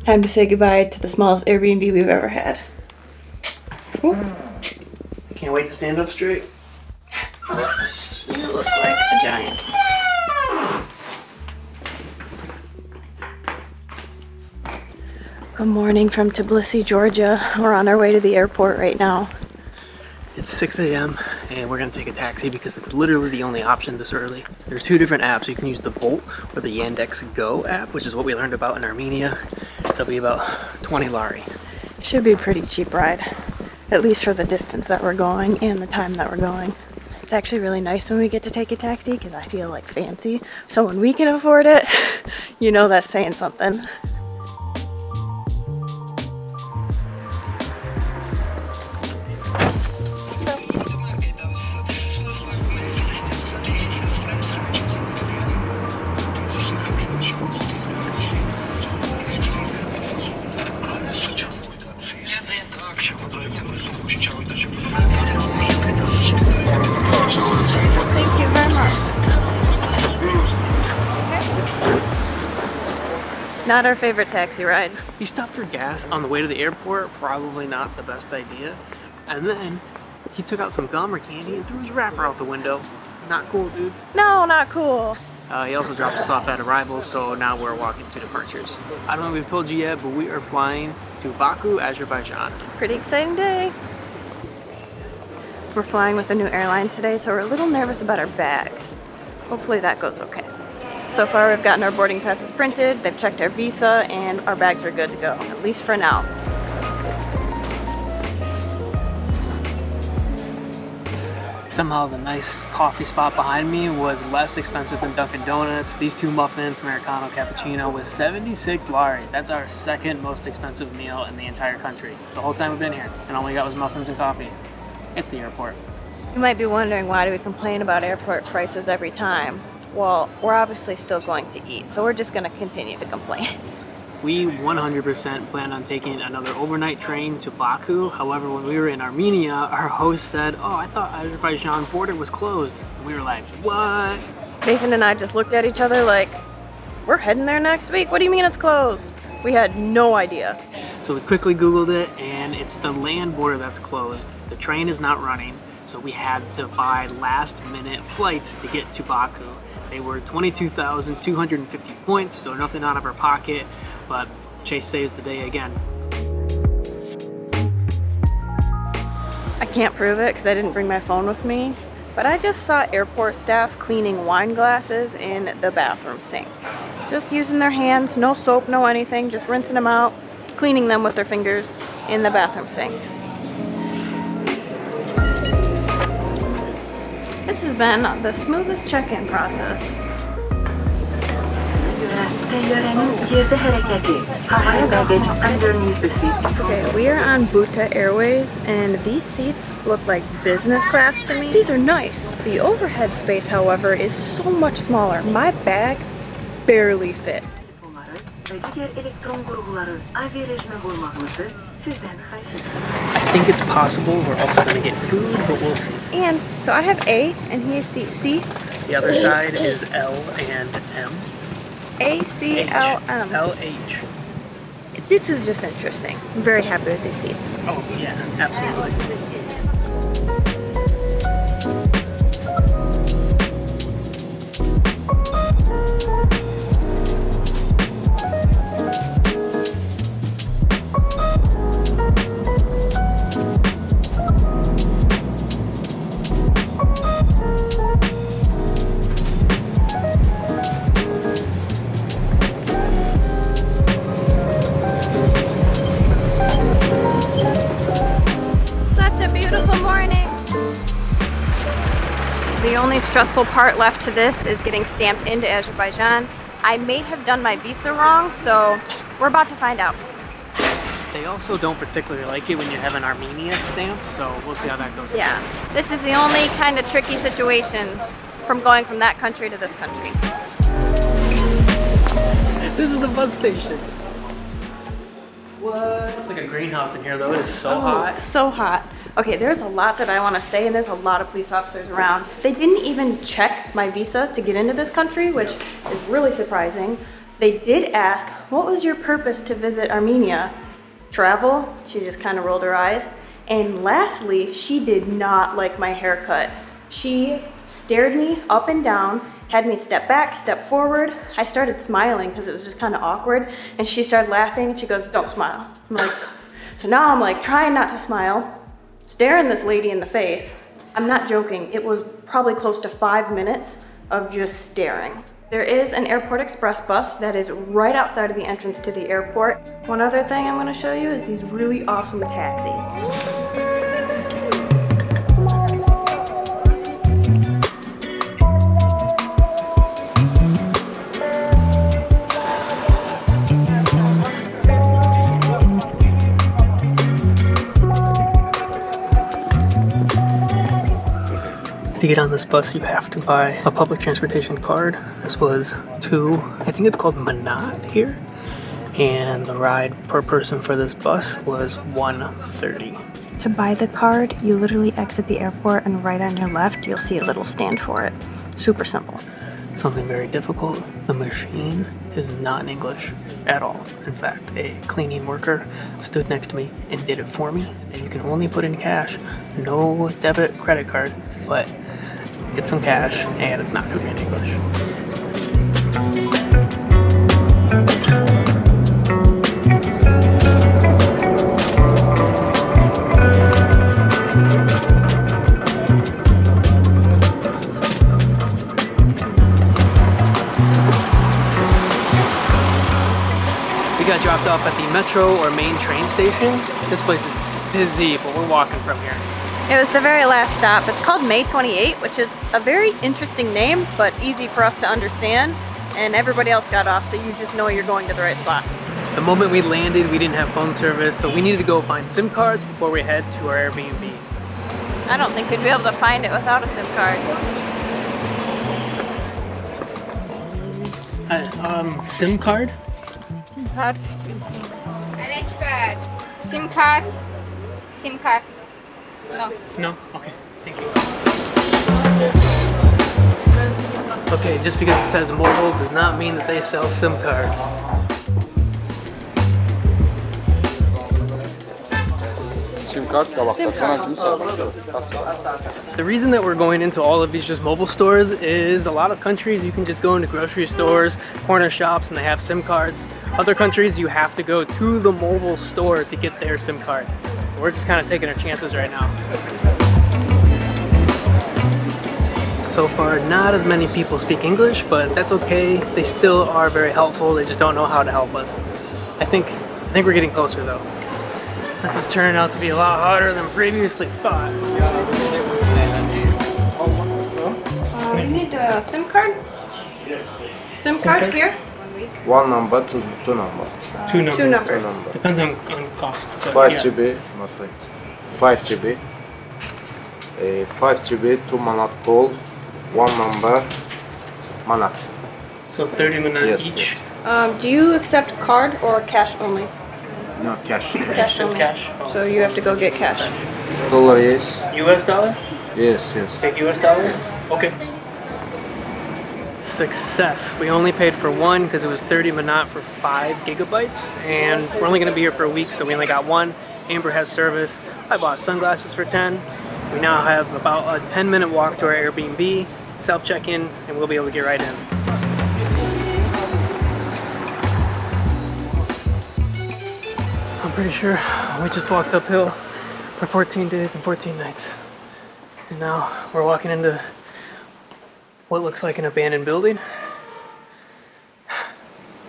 Time to say goodbye to the smallest Airbnb we've ever had. Ooh. Can't wait to stand up straight. You look like a giant. Good morning from Tbilisi, Georgia. We're on our way to the airport right now. It's 6 a.m. and we're gonna take a taxi because it's literally the only option this early. There's two different apps. You can use the Bolt or the Yandex Go app, which is what we learned about in Armenia. It'll be about 20 lari. It should be a pretty cheap ride, at least for the distance that we're going and the time that we're going. It's actually really nice when we get to take a taxi because I feel like fancy. So when we can afford it, you know that's saying something. Thank you very much. Not our favorite taxi ride. He stopped for gas on the way to the airport, probably not the best idea. And then he took out some gum or candy and threw his wrapper out the window. Not cool, dude. No, not cool. He also dropped us off at arrival, so now we're walking to departures. I don't know if we've told you yet, but we are flying to Baku, Azerbaijan. Pretty exciting day. We're flying with a new airline today, so we're a little nervous about our bags. Hopefully that goes okay. So far we've gotten our boarding passes printed, they've checked our visa, and our bags are good to go, at least for now. Somehow the nice coffee spot behind me was less expensive than Dunkin' Donuts. These two muffins, Americano Cappuccino, was 76 lari. That's our second most expensive meal in the entire country. The whole time we've been here, and all we got was muffins and coffee. It's the airport. You might be wondering, why do we complain about airport prices every time? Well, we're obviously still going to eat, so we're just going to continue to complain. We 100% plan on taking another overnight train to Baku. However, when we were in Armenia, our host said, "Oh, I thought Azerbaijan border was closed." And we were like, "What?" Nathan and I just looked at each other like, we're heading there next week? What do you mean it's closed? We had no idea. So we quickly Googled it, and it's the land border that's closed. The train is not running, so we had to buy last-minute flights to get to Baku. They were 22,250 points, so nothing out of our pocket, but Chase saves the day again. I can't prove it because I didn't bring my phone with me, but I just saw airport staff cleaning wine glasses in the bathroom sink. Just using their hands, no soap, no anything, just rinsing them out, cleaning them with their fingers in the bathroom sink. This has been the smoothest check-in process. Okay, we are on Buta Airways, and these seats look like business class to me. These are nice. The overhead space, however, is so much smaller. My bag barely fit. I think it's possible. We're also going to get food, but we'll see. And so I have A, and he is seat C. The other side is L and M. A, C, L, M. L, H. This is just interesting. I'm very happy with these seats. Oh, yeah, absolutely. The only stressful part left to this is getting stamped into Azerbaijan. I may have done my visa wrong, so we're about to find out. They also don't particularly like it when you have an Armenia stamp, so we'll see how that goes. Yeah, this is the only kind of tricky situation from going from that country to this country. This is the bus station. What? It's like a greenhouse in here though. It is so hot. It's so hot. Okay, there's a lot that I want to say, and there's a lot of police officers around. They didn't even check my visa to get into this country, which is really surprising. They did ask, what was your purpose to visit Armenia? Travel? She just kind of rolled her eyes. And lastly, she did not like my haircut. She stared me up and down, had me step back, step forward. I started smiling because it was just kind of awkward. And she started laughing and she goes, don't smile. I'm like, so now I'm like trying not to smile, staring this lady in the face. I'm not joking, it was probably close to 5 minutes of just staring. There is an airport express bus that is right outside of the entrance to the airport. One other thing I'm going to show you is these really awesome taxis. To get on this bus, you have to buy a public transportation card. This was I think it's called Manat here. And the ride per person for this bus was $130. To buy the card, you literally exit the airport and right on your left, you'll see a little stand for it. Super simple. Something very difficult, the machine is not in English at all. In fact, a cleaning worker stood next to me and did it for me. And you can only put in cash, no debit credit card, but get some cash and it's not going to be in English. We got dropped off at the metro or main train station. This place is busy, but we're walking from here. It was the very last stop. It's called May 28, which is a very interesting name, but easy for us to understand. And everybody else got off, so you just know you're going to the right spot. The moment we landed, we didn't have phone service, so we needed to go find SIM cards before we head to our Airbnb. I don't think we'd be able to find it without a SIM card. SIM card? SIM card. SIM card. SIM card. No. No? Okay. Thank you. Okay, just because it says mobile does not mean that they sell SIM cards. The reason that we're going into all of these just mobile stores is a lot of countries you can just go into grocery stores, corner shops, and they have SIM cards. Other countries you have to go to the mobile store to get their SIM card. So we're just kind of taking our chances right now. So far, not as many people speak English, but that's okay. They still are very helpful. They just don't know how to help us. I think we're getting closer though. This is turning out to be a lot harder than previously thought. You need a SIM card? Yes. SIM card here? One number, two numbers. Two numbers. Two numbers. Depends on cost. 5 GB, not right. 5 GB. 5 GB, 2 manat call, one number, manat. So 30 minutes each? Yes. Do you accept card or cash only? No, cash. Cash Just only. cash? Oh. So you have to go get cash. Dollar, yes. US dollar? Yes. Take US dollar? Okay. Success. We only paid for one because it was 30 manat for 5 gigabytes, and we're only going to be here for a week, so we only got one. Amber has service. I bought sunglasses for 10. We now have about a 10-minute walk to our Airbnb, self-check-in, and we'll be able to get right in. I'm pretty sure we just walked uphill for 14 days and 14 nights. And now we're walking into what looks like an abandoned building.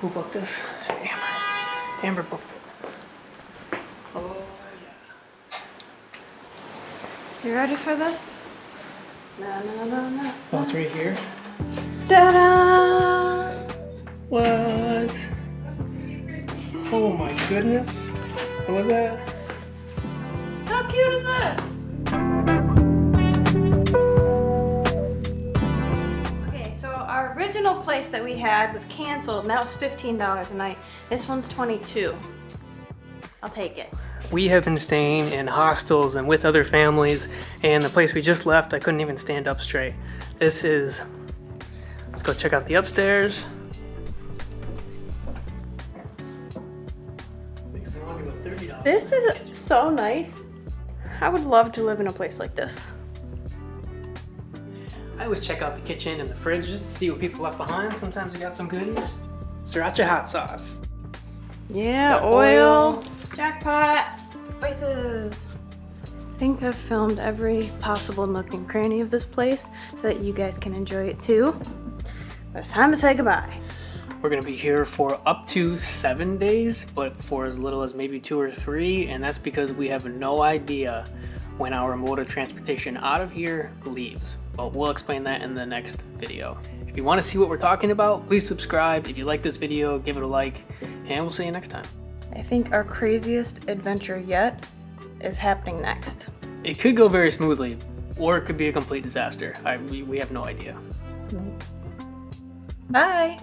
Who booked this? Amber. Amber booked it. Oh, yeah. You ready for this? Na, na, na, na. Oh, it's right here? Ta-da! What? Oh my goodness. What was that? How cute is this? Okay, so our original place that we had was canceled and that was $15 a night. This one's $22. I'll take it. We have been staying in hostels and with other families, and the place we just left, I couldn't even stand up straight. This is, let's go check out the upstairs. $30. This is so nice. I would love to live in a place like this. I always check out the kitchen and the fridge just to see what people left behind. Sometimes we got some goodies. Sriracha hot sauce. Yeah, Got oil, jackpot, spices. I think I've filmed every possible nook and cranny of this place so that you guys can enjoy it too. But it's time to say goodbye. We're gonna be here for up to 7 days, but for as little as maybe 2 or 3, and that's because we have no idea when our mode of transportation out of here leaves. But we'll explain that in the next video. If you want to see what we're talking about, please subscribe. If you like this video, give it a like, and we'll see you next time. I think our craziest adventure yet is happening next. It could go very smoothly, or it could be a complete disaster. We have no idea. Bye!